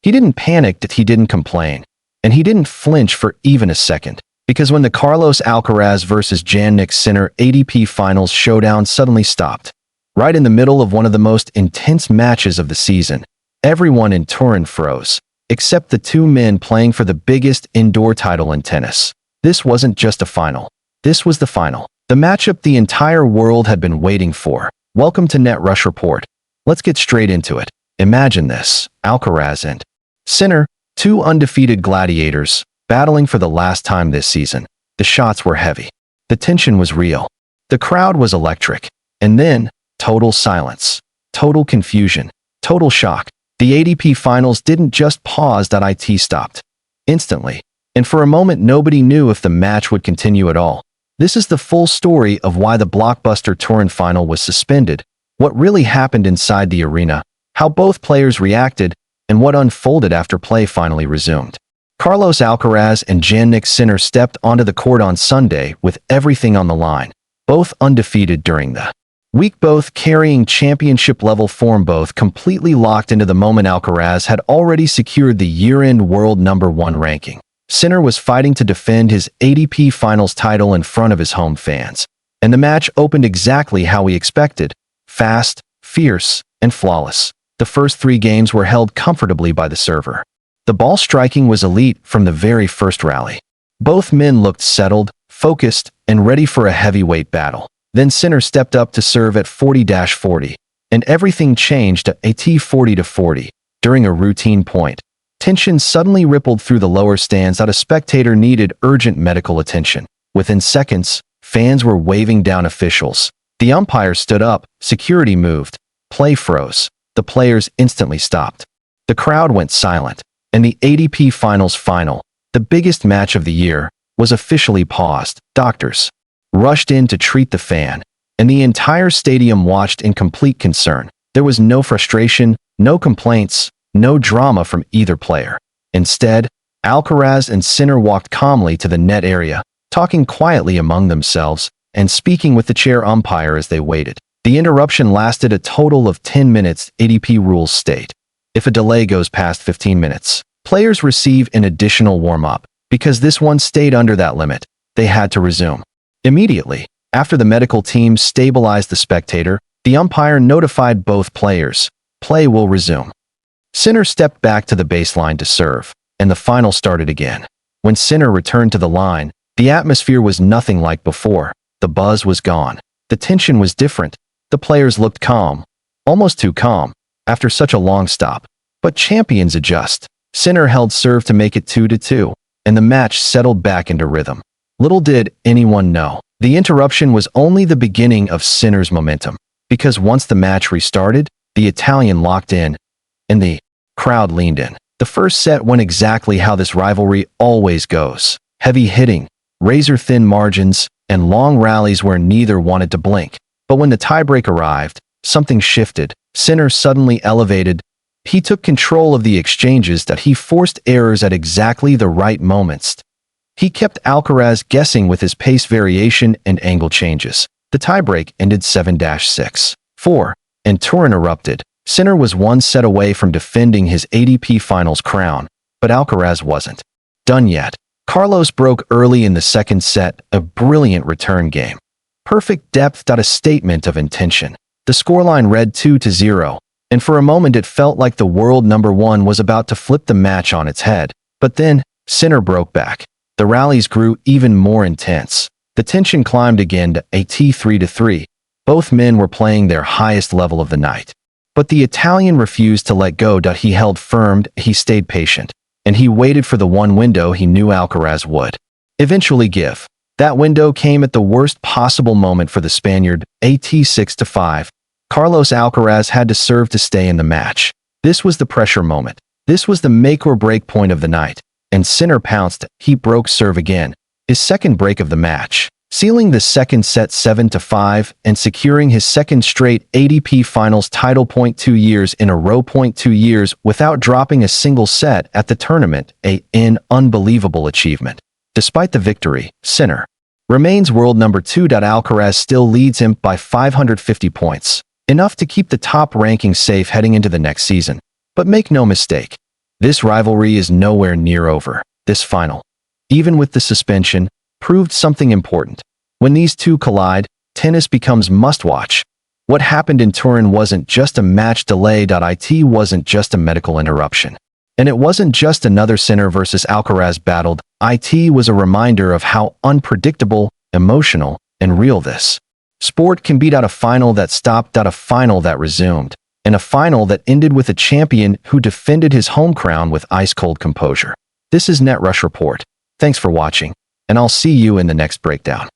He didn't panic, that he didn't complain, and he didn't flinch for even a second. Because when the Carlos Alcaraz versus Jannik Sinner ATP Finals showdown suddenly stopped, right in the middle of one of the most intense matches of the season, everyone in Turin froze, except the two men playing for the biggest indoor title in tennis. This wasn't just a final. This was the final. The matchup the entire world had been waiting for. Welcome to Net Rush Report. Let's get straight into it. Imagine this: Alcaraz and Sinner, two undefeated gladiators, battling for the last time this season. The shots were heavy. The tension was real. The crowd was electric. And then, total silence. Total confusion. Total shock. The ATP Finals didn't just pause, it stopped. Instantly. And for a moment nobody knew if the match would continue at all. This is the full story of why the blockbuster Turin final was suspended, what really happened inside the arena, how both players reacted, and what unfolded after play finally resumed. Carlos Alcaraz and Jannik Sinner stepped onto the court on Sunday with everything on the line, both undefeated during the week, both carrying championship-level form, both completely locked into the moment. Alcaraz had already secured the year-end world #1 ranking. Sinner was fighting to defend his ATP Finals title in front of his home fans, and the match opened exactly how we expected: fast, fierce, and flawless. The first 3 games were held comfortably by the server. The ball striking was elite from the very first rally. Both men looked settled, focused, and ready for a heavyweight battle. Then Sinner stepped up to serve at 40-40, and everything changed at 40-40 during a routine point. Tension suddenly rippled through the lower stands that a spectator needed urgent medical attention. Within seconds, fans were waving down officials. The umpire stood up, security moved, play froze. The players instantly stopped. The crowd went silent, and the ATP Finals final, the biggest match of the year, was officially paused. Doctors rushed in to treat the fan, and the entire stadium watched in complete concern. There was no frustration, no complaints, no drama from either player. Instead, Alcaraz and Sinner walked calmly to the net area, talking quietly among themselves and speaking with the chair umpire as they waited. The interruption lasted a total of 10 minutes. ATP rules state, if a delay goes past 15 minutes, players receive an additional warm-up. Because this one stayed under that limit, they had to resume immediately. After the medical team stabilized the spectator, the umpire notified both players, play will resume. Sinner stepped back to the baseline to serve, and the final started again. When Sinner returned to the line, the atmosphere was nothing like before. The buzz was gone. The tension was different. The players looked calm, almost too calm, after such a long stop. But champions adjust. Sinner held serve to make it 2-2, and the match settled back into rhythm. Little did anyone know, the interruption was only the beginning of Sinner's momentum, because once the match restarted, the Italian locked in, and the crowd leaned in. The first set went exactly how this rivalry always goes: heavy hitting, razor-thin margins, and long rallies where neither wanted to blink. But when the tiebreak arrived, something shifted. Sinner suddenly elevated. He took control of the exchanges, that he forced errors at exactly the right moments. He kept Alcaraz guessing with his pace variation and angle changes. The tiebreak ended 7-6-4, and Turin erupted. Sinner was one set away from defending his ATP Finals crown, but Alcaraz wasn't done yet. Carlos broke early in the second set, a brilliant return game. Perfect depth, a statement of intention. The scoreline read 2-0, and for a moment it felt like the world #1 was about to flip the match on its head. But then, Sinner broke back. The rallies grew even more intense. The tension climbed again to 3-3. Both men were playing their highest level of the night. But the Italian refused to let go. He held firm, he stayed patient, and he waited for the one window he knew Alcaraz would eventually give. That window came at the worst possible moment for the Spaniard. 6-5. Carlos Alcaraz had to serve to stay in the match. This was the pressure moment. This was the make-or-break point of the night. And Sinner pounced. He broke serve again, his second break of the match, sealing the second set 7-5 and securing his second straight ATP Finals title. 2 years in a row. 2 years without dropping a single set at the tournament. An unbelievable achievement. Despite the victory, Sinner remains world #2. Alcaraz still leads him by 550 points, enough to keep the top ranking safe heading into the next season. But make no mistake, This rivalry is nowhere near over. This final, even with the suspension, proved something important. When these two collide, tennis becomes must-watch. What happened in Turin wasn't just a match delay. It wasn't just a medical interruption. And it wasn't just another Sinner versus Alcaraz battle. It was a reminder of how unpredictable, emotional, and real this sport can be. A final that stopped, a final that resumed, and a final that ended with a champion who defended his home crown with ice-cold composure. This is NetRush Report. Thanks for watching, and I'll see you in the next breakdown.